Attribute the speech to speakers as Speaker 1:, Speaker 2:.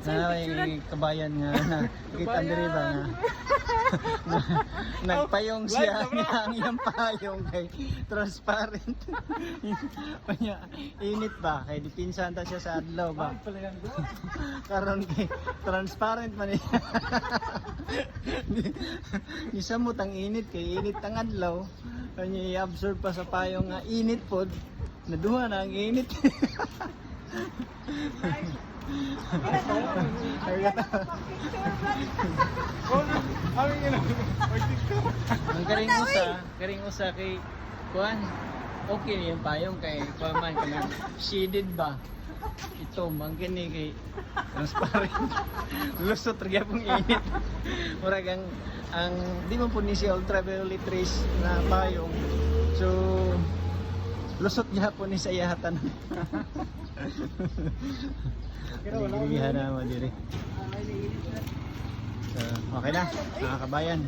Speaker 1: Na may kabayan nga na kita diri ba na nagpayong siya ang iyang payong kay transparent. Kanya init ba kay dipinsan ta siya sa adlaw ba. Karon kay transparent man niya. Ni samot ang init kay init ang adlaw. Kanya i-absorb pa sa payong nga init pod. Naduha na ang init. Ang karing usa kay kuan okay yung payong kay kuan kanang shaded ba ito mangkini kay transparent lusot ra gyapon init murag ang di man pud ni siya ultraviolet rays na payong so lusot gyapon ni sa iyahatan. Gilihan na mo diri. So, okay na, mga kabayan.